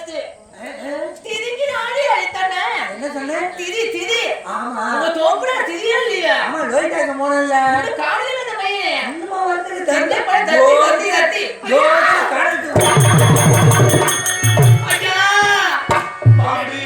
வந்துருச்சு. திதிக்கு நாடி அழைத்தானே. என்ன சொன்ன? திதி திதி. ஆமா. உங்க தோப்புடா திதியா இல்லையா? ஆமா லோய்டாக போனல்ல. காலையில வந்த பையன். அம்மா வந்து தந்தை பட தத்தி தத்தி. யோ காணது. ஐயா. பாடி.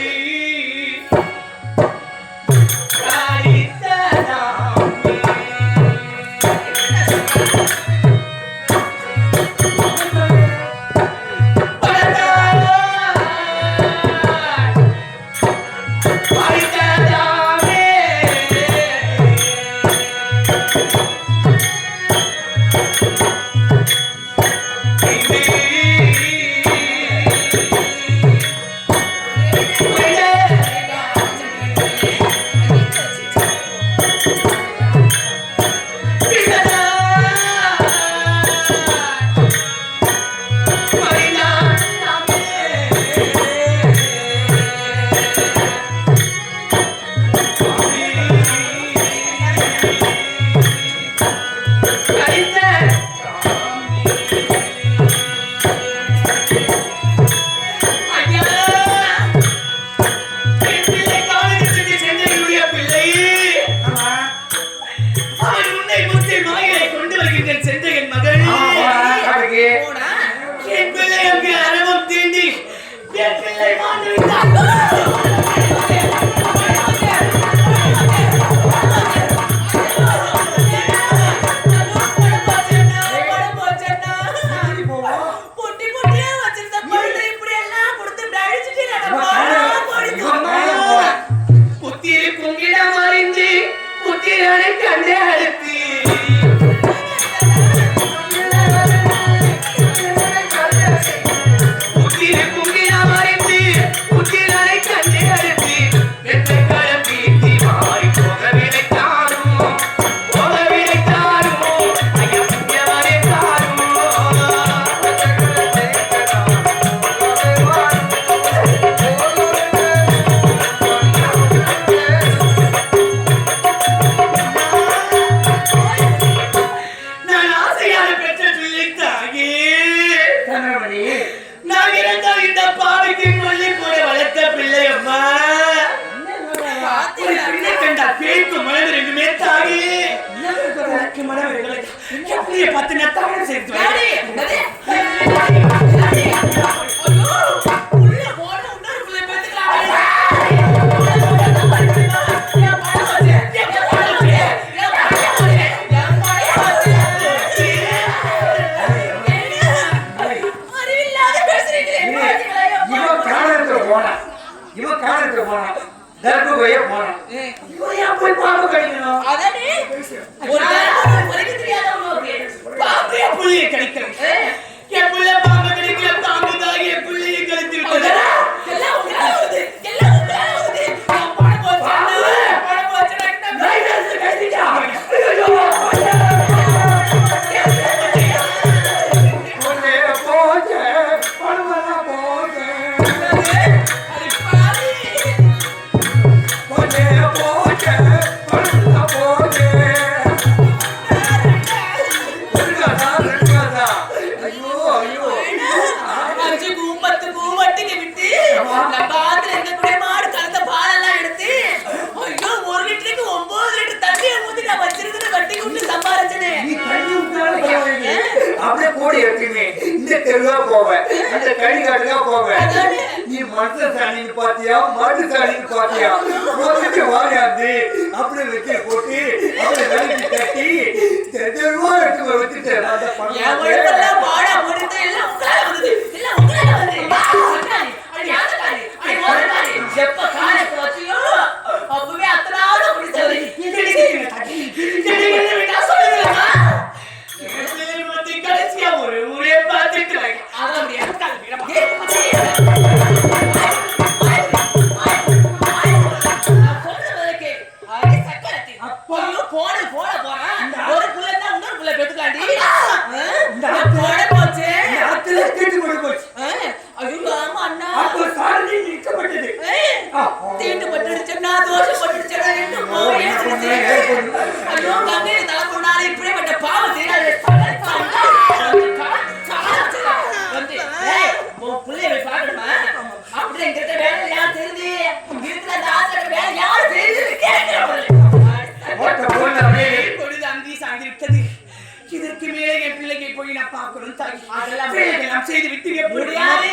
விட்டு எப்படி முடியாது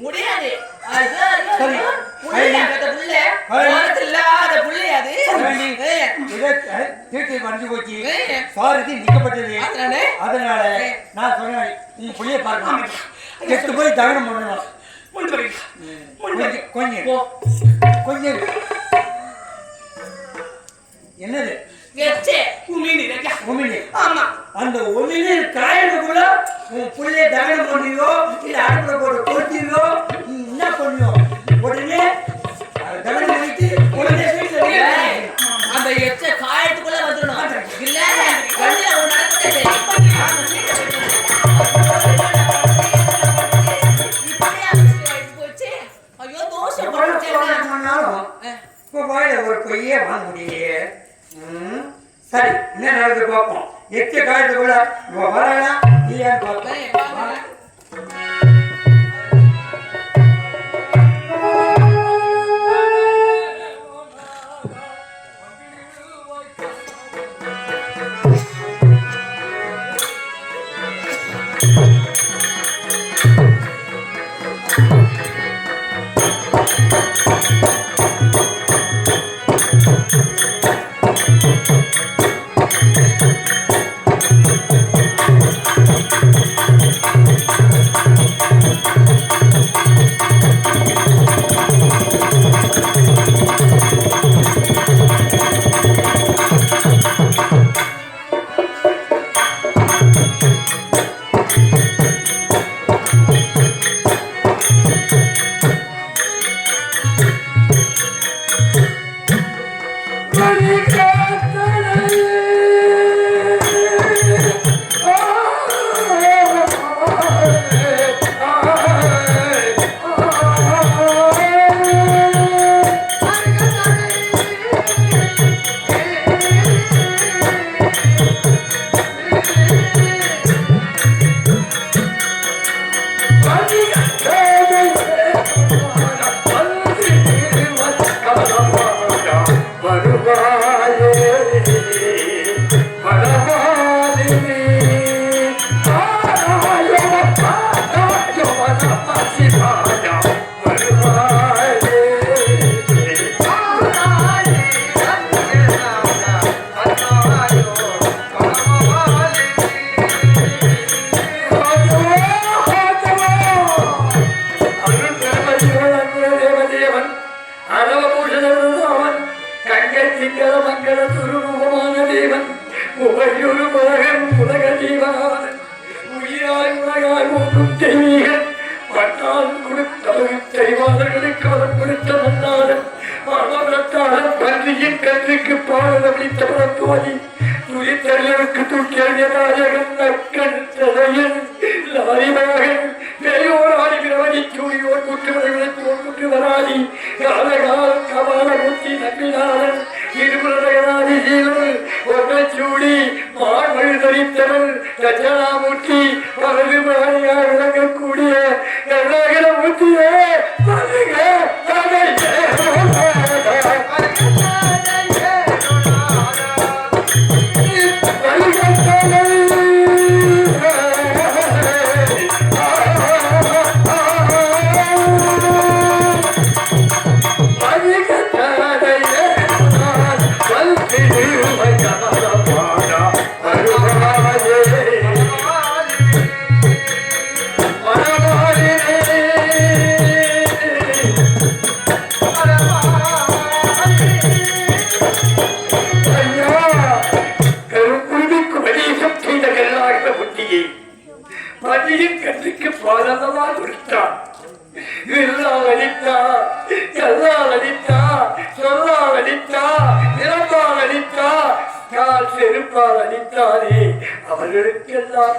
முடியாது சரி. இல்லாத புள்ளை அது தீர்த்து மறைஞ்சு போச்சு சாரதி நிக்கப்பட்டது அதனால? அதனால நான் சொன்னேன் உன் புள்ளைய பார்க்கணும் கெட்டு போய் தகனம் பண்ணணும் கொண்டு வரீங்க கொண்டு வரீங்க கொஞ்சம் போ. கொஞ்சம் என்னது எச்சே. உமீனி ராஜா உமிழி ஆமா அந்த உமிழி காயணுக்குள்ள உன் புள்ளைய தகனம் பண்ணியோ இல்ல அடுப்புல போட்டு கொளுத்தியோ நீ என்ன பண்ணியோ உடனே தகனம் பண்ணிட்டு உடனே வீட்டுல ஏய், அந்த எச்ச காயத்துக்குள்ள வந்துடணும் இல்ல வண்டியில ஒரு நடக்குது போச்சு ஐயோ தோசை பண்ணாலும் இப்போ வாயில ஒரு கொய்யே வாங்க முடியலையே சரி என்ன நடக்குது பார்ப்போம் எச்ச காயத்துக்குள்ள வரலாம் இல்லையான்னு பார்ப்போம்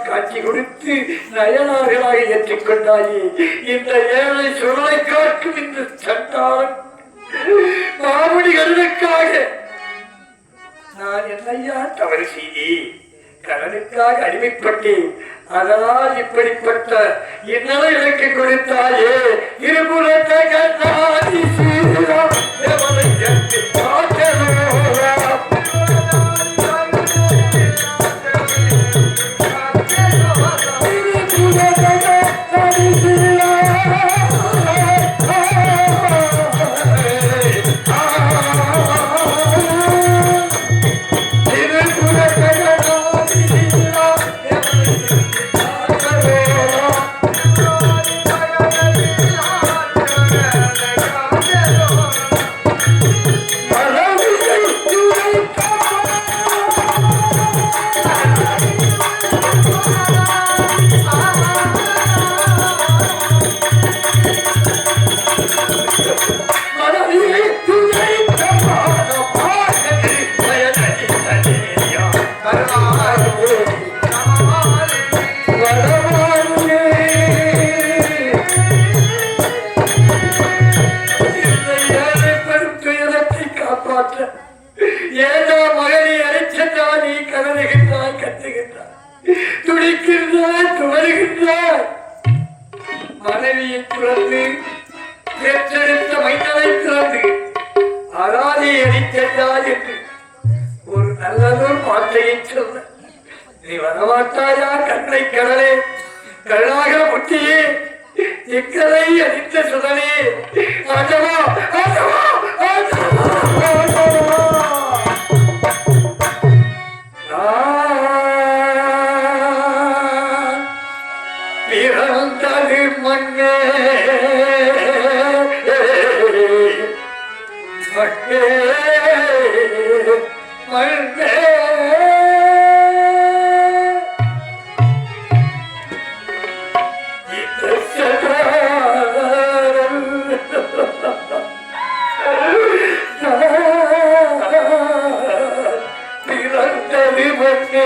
காட்சி கொடுத்து நயனார்களாக ஏற்றுக்கொண்டாயே இந்த ஏழை சுருளை காக்கும் இந்த சண்டாளன் மாமுனிகளுக்காக நான் என்னையா தவறு செய்தேன் கடனுக்காக அடிமைப்பட்டேன் அதனால் இப்படிப்பட்ட இன்னலை எனக்கு கொடுத்தாயே இருபுறத்தை கண்ணாடி மனைவியை துறந்து பெற்றெடுத்த மைந்தனை துறந்து அராதி அடித்தாய் என்று ஒரு நல்லதொரு வார்த்தையை சொல்ல நீ வரமாட்டாயா கண்ணை கடலே கருணாக முட்டியே திக்கலை அடித்த சுடனே ஆண்டவா ஆண்டவா பிறந்தது மண்ணே மண்ணே மண்ணே பிறந்தது மண்ணே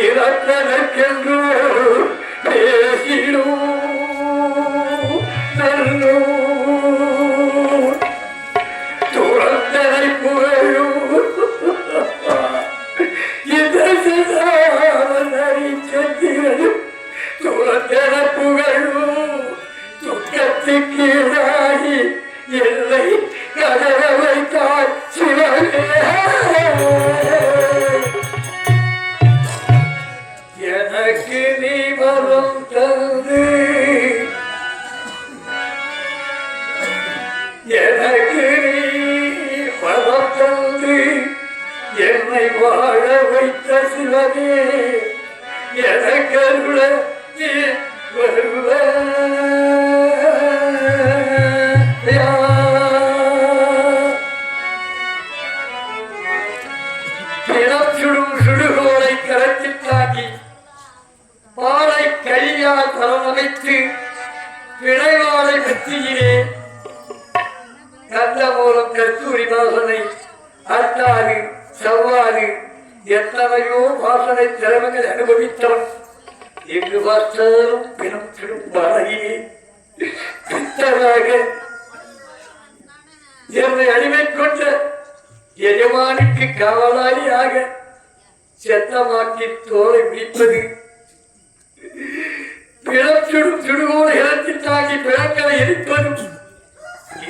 இறந்ததற்கென்று பேசிடும் நல்லூர் துறந்தனை புகழும் இந்த சந்திரனும் துறந்தன புகழும் துக்கத்துக்கீழாகி எல்லை கதற வைத்தாய் சிவனே எனக்கு நீ வரம் தந்து எனக்கு நீ வரம் தந்து என்னை வாழ வைத்த சிவனே எனக்கருள நீ வருவாயா பிறச்சுடும் சுடுகோலை கரத்தில் தாக்கி பாலை கையால் தளமமைத்து பிழைவாளை மத்தியிலே கந்த மூலம் கஸ்தூரி வாசனை அத்தாறு செவ்வாறு எத்தனையோ வாசனை திறமைகள் அனுபவித்தவன் எங்கு பார்த்தாலும் பிணம் சிடும் பாலையே பித்தராக என்னை அடிமை கொண்ட எஜமானுக்கு காவலாளியாக செத்தமாக்கி தோலை பிடிப்பது பிணம் சுடும் சுடுகோடு இறத்தில் தாக்கி பிணங்களை எரிப்பதும்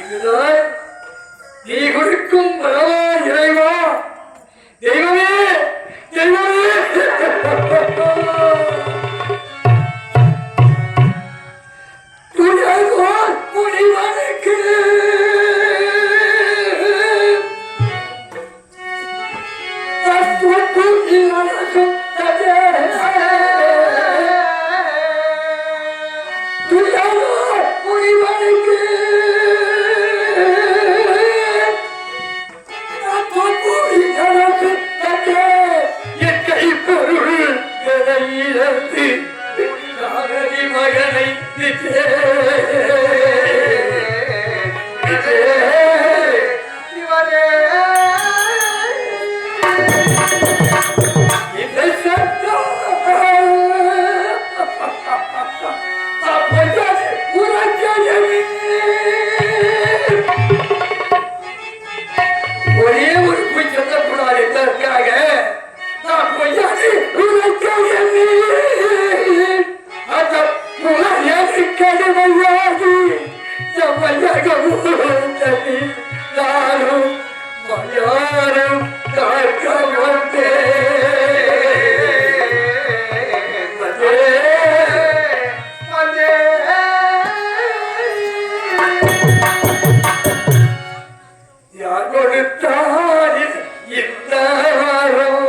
இதுதான் நீ கொடுக்கும் வரவா இறைவா தெய்வமே தெய்வமே துயர்வால் முனிவனுக்கு மகனை ஒரே ஒரு போய் சொல்லக்கூடாது என்பதற்காக நான் பொய்யாதி உனக்காக அந்த புலையாதி கடுமையாகி செம்மையாக நானும் மயாரும் காக்க யார் கொடுத்தார் இந்த வரம்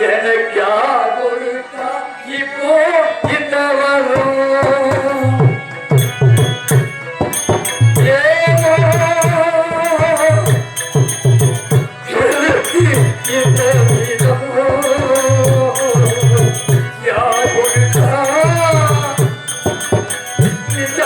எனக்கு யார் கொடுத்தார் இப்போ இந்த வரம் இந்த விதம் யார் கொடுத்தார் இந்த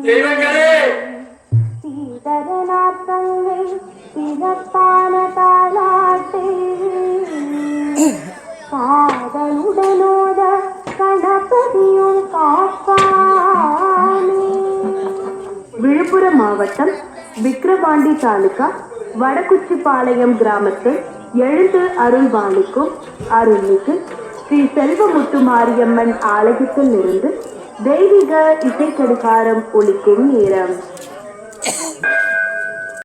தெய்வங்களே சீதரநாத்தங்கள் சிறப்பான தாலாட்டு காதலுடனோத கணபதியும் காப்பானே. விழுப்புரம் மாவட்டம் விக்கிரவாண்டி தாலுகா வடக்குச்சிப்பாளையம் கிராமத்தில் எழுந்து அருள்வாளிக்கும் அருள்மிகு ஸ்ரீ செல்வமுத்து மாரியம்மன் ஆலயத்தில் இருந்து தெய்வீக இசைக்கடிகாரம் ஒலிக்கும் நேரம்.